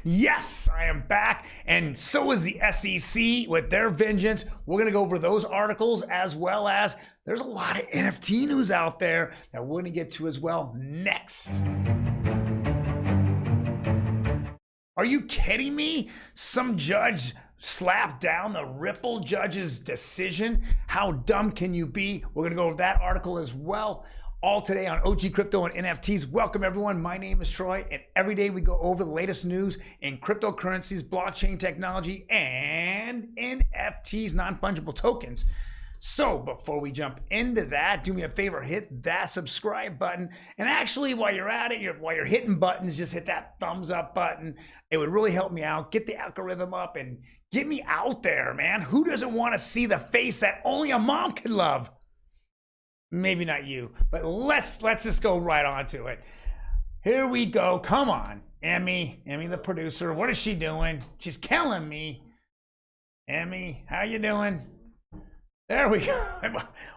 Yes, I am back, and so is the SEC with their vengeance. We're going to go over those articles, as well as there's a lot of NFT news out there that we're going to get to as well next. Are you kidding me? Some judge slapped down the Ripple judge's decision. How dumb can you be? We're going to go over that article as well. All today on OG Crypto and NFTs. Welcome everyone. My name is Troy, and every day we go over the latest news in cryptocurrencies, blockchain technology, and NFTs, non-fungible tokens. So before we jump into that, do me a favor, hit that subscribe button. And actually, while you're at it, while you're hitting buttons, just hit that thumbs up button. It would really help me out. Get the algorithm up and get me out there, man. Who doesn't want to see the face that only a mom can love? Maybe not you, but let's just go right on to it. Here we go. Come on, Emi the producer. What is she doing? She's killing me. Emi, how you doing? There we go.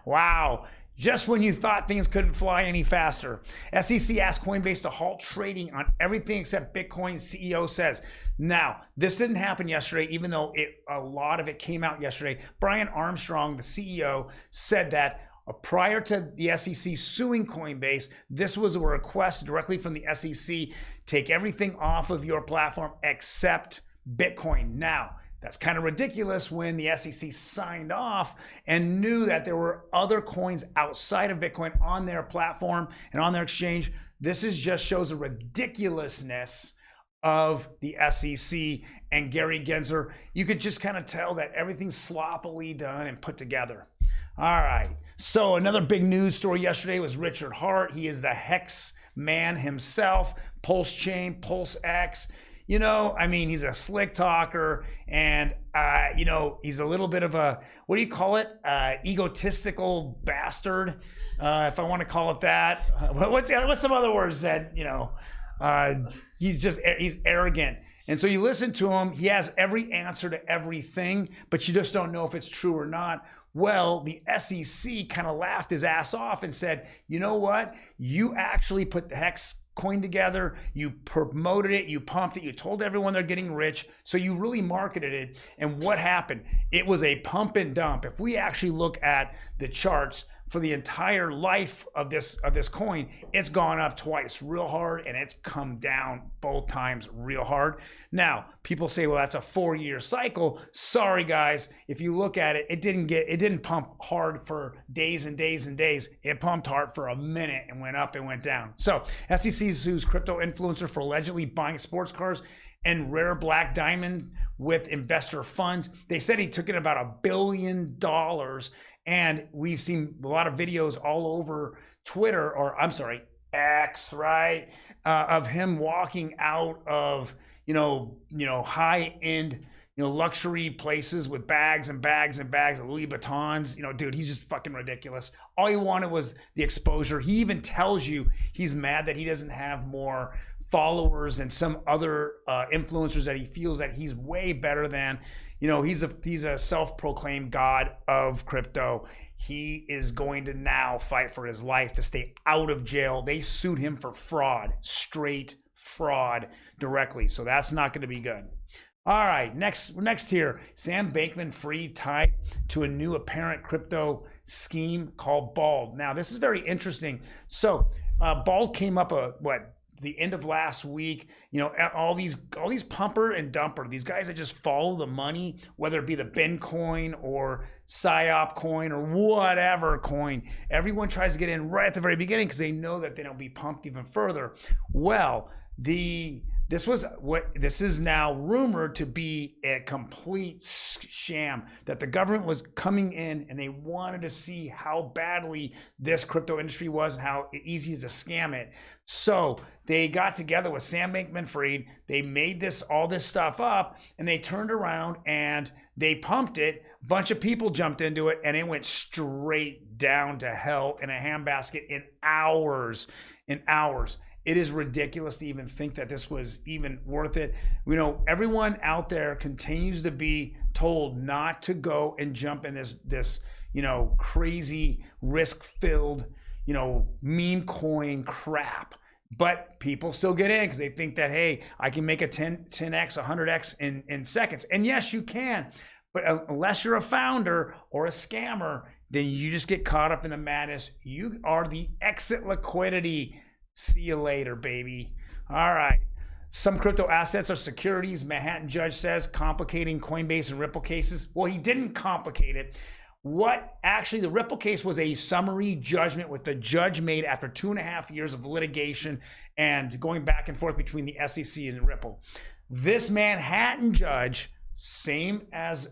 Wow. Just when you thought things couldn't fly any faster. SEC asked Coinbase to halt trading on everything except Bitcoin, CEO says. Now, this didn't happen yesterday, even though a lot of it came out yesterday. Brian Armstrong, the CEO, said that prior to the SEC suing Coinbase, this was a request directly from the SEC, take everything off of your platform except Bitcoin. Now, that's kind of ridiculous when the SEC signed off and knew that there were other coins outside of Bitcoin on their platform and on their exchange. This just shows the ridiculousness of the SEC and Gary Gensler. You could just kind of tell that everything's sloppily done and put together. All right, so another big news story yesterday was Richard Halt. He is the Hex man himself, Pulse Chain, Pulse X. You know, I mean, he's a slick talker, and you know, he's a little bit of a, what do you call it? Egotistical bastard, if I want to call it that. What's some other words that, you know, he's arrogant. And so you listen to him, he has every answer to everything, but you just don't know if it's true or not. Well, the SEC kind of laughed his ass off and said, you know what? You actually put the Hex coin together, you promoted it, you pumped it, you told everyone they're getting rich, so you really marketed it. And what happened? It was a pump and dump. If we actually look at the charts for the entire life of this coin, it's gone up twice real hard, and it's come down both times real hard. Now, people say, well, that's a 4-year cycle. Sorry, guys. If you look at it, it didn't pump hard for days and days and days. It pumped hard for a minute and went up and went down. So SEC sues crypto influencer for allegedly buying sports cars and rare black diamond with investor funds. They said he took in about $1 billion. And we've seen a lot of videos all over Twitter, or I'm sorry, X, right? Of him walking out of, you know, high-end, luxury places with bags and bags and bags of Louis Vuittons. You know, dude, he's just fucking ridiculous. All he wanted was the exposure. He even tells you he's mad that he doesn't have more followers and some other influencers that he feels that he's way better than. You know, he's a self-proclaimed god of crypto. He is going to now fight for his life to stay out of jail. They sued him for fraud, straight fraud directly. So that's not going to be good. All right, next here, Sam Bankman-Fried tied to a new apparent crypto scheme called Bald. Now, this is very interesting. So Bald came up the end of last week. You know, all these pumper and dumper, these guys that just follow the money, whether it be the Ben coin or PSYOP coin or whatever coin, everyone tries to get in right at the very beginning because they know that they don't be pumped even further. Well, this is now rumored to be a complete sham, that the government was coming in and they wanted to see how badly this crypto industry was and how easy it is to scam it. So they got together with Sam Bankman-Fried. They made all this stuff up, and they turned around and they pumped it. A bunch of people jumped into it, and it went straight down to hell in a handbasket in hours. It is ridiculous to even think that this was even worth it. You know, everyone out there continues to be told not to go and jump in this crazy risk-filled, meme coin crap. But people still get in because they think that, hey, I can make a 10x, 100x in seconds. And yes, you can. But unless you're a founder or a scammer, then you just get caught up in the madness. You are the exit liquidity. See you later, baby. All right. Some crypto assets are securities, Manhattan judge says, complicating Coinbase and Ripple cases. Well, he didn't complicate it. What actually, the Ripple case was a summary judgment with the judge made after 2.5 years of litigation and going back and forth between the SEC and Ripple. This Manhattan judge, same as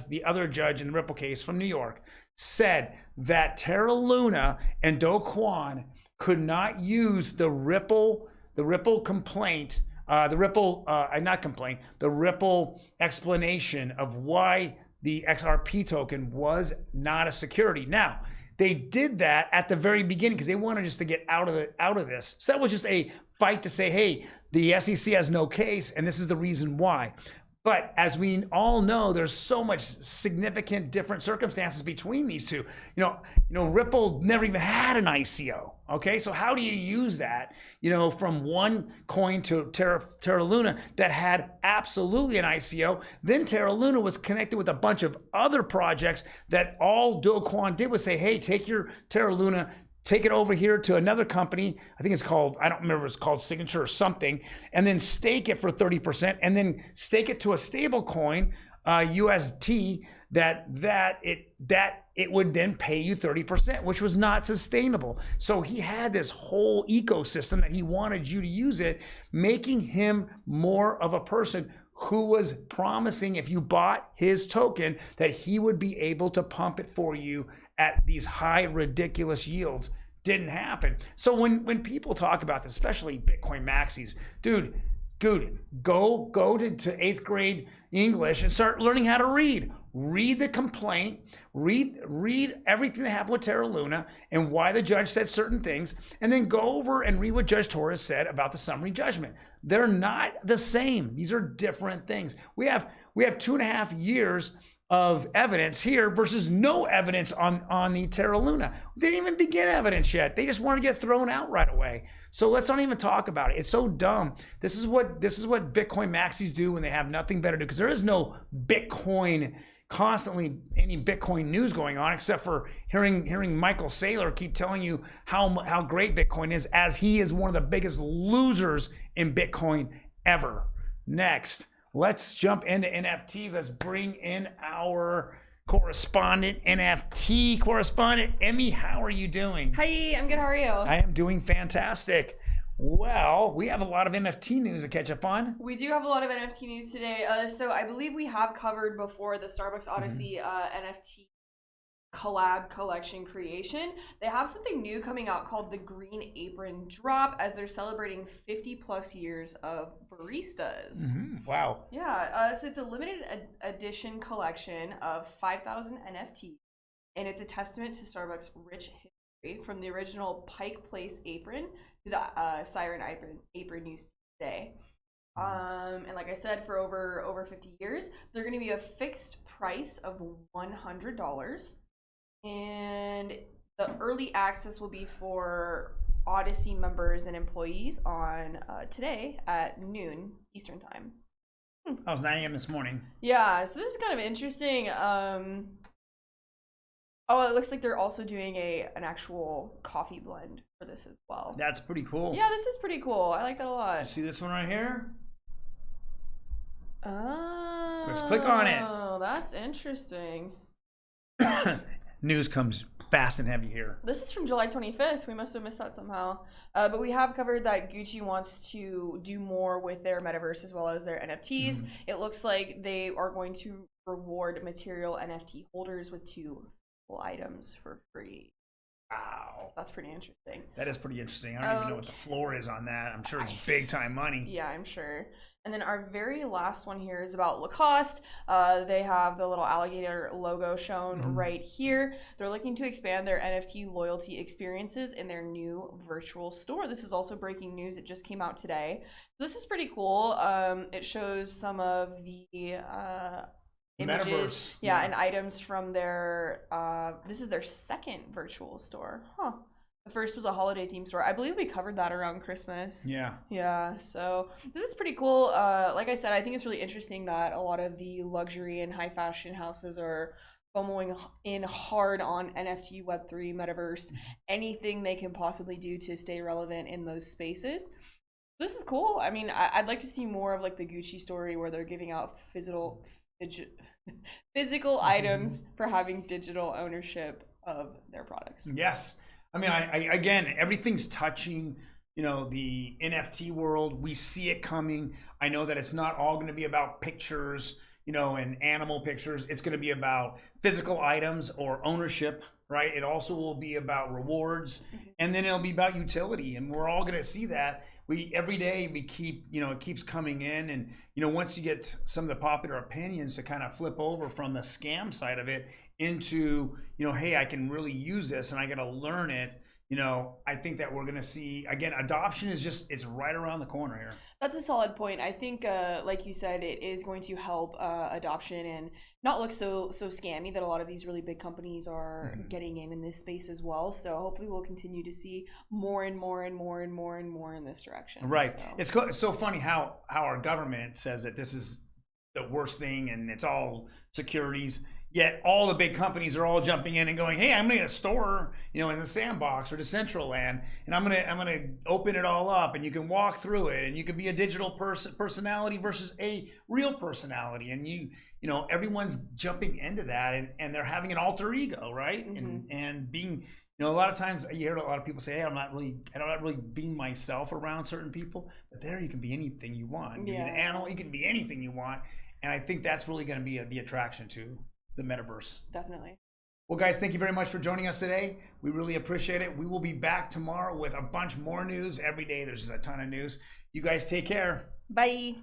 the other judge in the Ripple case from New York, said that Terra Luna and Do Kwon could not use the Ripple complaint, the Ripple explanation of why the XRP token was not a security. Now, they did that at the very beginning because they wanted just to get out of this. So that was just a fight to say, hey, the SEC has no case, and this is the reason why. But as we all know, there's so much significant different circumstances between these two. Ripple never even had an ICO. Okay, so how do you use that? From one coin to Terra Luna that had absolutely an ICO. Then Terra Luna was connected with a bunch of other projects that all Do Kwon did was say, hey, take your Terra Luna, take it over here to another company. I think it's called, I don't remember, it's called Signature or something, and then stake it for 30%, and then stake it to a stable coin, UST, that it would then pay you 30%, which was not sustainable. So he had this whole ecosystem that he wanted you to use it, making him more of a person who was promising if you bought his token that he would be able to pump it for you at these high, ridiculous yields. Didn't happen. So when people talk about this, especially Bitcoin maxis, dude, go to 8th grade English and start learning how to read. Read the complaint, read everything that happened with Terra Luna and why the judge said certain things, and then go over and read what Judge Torres said about the summary judgment. They're not the same. These are different things. We have 2.5 years of evidence here versus no evidence on the Terra Luna. They didn't even begin evidence yet. They just want to get thrown out right away. So let's not even talk about it. It's so dumb. This is what Bitcoin maxis do when they have nothing better to do, because there is no Bitcoin constantly any Bitcoin news going on, except for hearing Michael Saylor keep telling you how great Bitcoin is, as he is one of the biggest losers in Bitcoin ever. Next, let's jump into NFTs. Let's bring in our NFT correspondent. Emi, how are you doing? Hi, I'm good. How are you? I am doing fantastic. Well, we have a lot of NFT news to catch up on. We do have a lot of NFT news today. So I believe we have covered before the Starbucks Odyssey NFT collab collection creation. They have something new coming out called the Green Apron Drop, as they're celebrating 50 plus years of baristas. Wow. Yeah, so it's a limited edition collection of 5,000 NFTs, and it's a testament to Starbucks' rich history, from the original Pike Place apron to the Siren apron you see today. And like I said, for over 50 years, they're going to be a fixed price of $100. And the early access will be for Odyssey members and employees on today at noon Eastern time. That was 9 a.m. this morning. Yeah, so this is kind of interesting. Oh, it looks like they're also doing an actual coffee blend for this as well. That's pretty cool. Yeah, this is pretty cool. I like that a lot. You see this one right here? Oh, let's click on it. Oh, that's interesting. News comes fast and heavy here. This is from July 25th. We must have missed that somehow. But we have covered that Gucci wants to do more with their metaverse as well as their NFTs. It looks like they are going to reward material NFT holders with 2 items for free. Wow. That's pretty interesting. That is pretty interesting. I don't even know what the floor is on that. I'm sure it's big time money. Yeah, I'm sure. And then our very last one here is about Lacoste. They have the little alligator logo shown right here. They're looking to expand their NFT loyalty experiences in their new virtual store. This is also breaking news. It just came out today. This is pretty cool. It shows some of the images, and items from their this is their second virtual store. The first was a holiday themed store. I believe we covered that around Christmas. Yeah. Yeah, so this is pretty cool. Like I said, I think it's really interesting that a lot of the luxury and high fashion houses are FOMOing in hard on NFT, Web3, Metaverse, anything they can possibly do to stay relevant in those spaces. This is cool. I mean, I'd like to see more of like the Gucci story where they're giving out physical items for having digital ownership of their products. Yes. I mean, I again, everything's touching, the NFT world. We see it coming. I know that it's not all going to be about pictures, and animal pictures. It's going to be about physical items or ownership, right? It also will be about rewards, and then it'll be about utility. And we're all going to see that. Every day we keep, it keeps coming in. And, once you get some of the popular opinions to kind of flip over from the scam side of it into, hey, I can really use this and I got to learn it. I think that we're going to see, again, adoption it's right around the corner here. That's a solid point. I think, like you said, it is going to help adoption and not look so scammy that a lot of these really big companies are getting in this space as well. So hopefully we'll continue to see more and more and more and more and more in this direction. Right. So. It's so funny how our government says that this is the worst thing and it's all securities. Yet all the big companies are all jumping in and going, hey, I'm gonna get a store, in the Sandbox or Decentraland, and I'm gonna open it all up, and you can walk through it, and you can be a digital personality versus a real personality, and everyone's jumping into that, and they're having an alter ego, right? And being, a lot of times you hear a lot of people say, hey, I'm not really being myself around certain people, but there you can be anything you want. You can be an animal, you can be anything you want, and I think that's really gonna be the attraction to the metaverse. Definitely. Well, guys, thank you very much for joining us today. We really appreciate it. We will be back tomorrow with a bunch more news. Every day there's just a ton of news. You guys take care. Bye.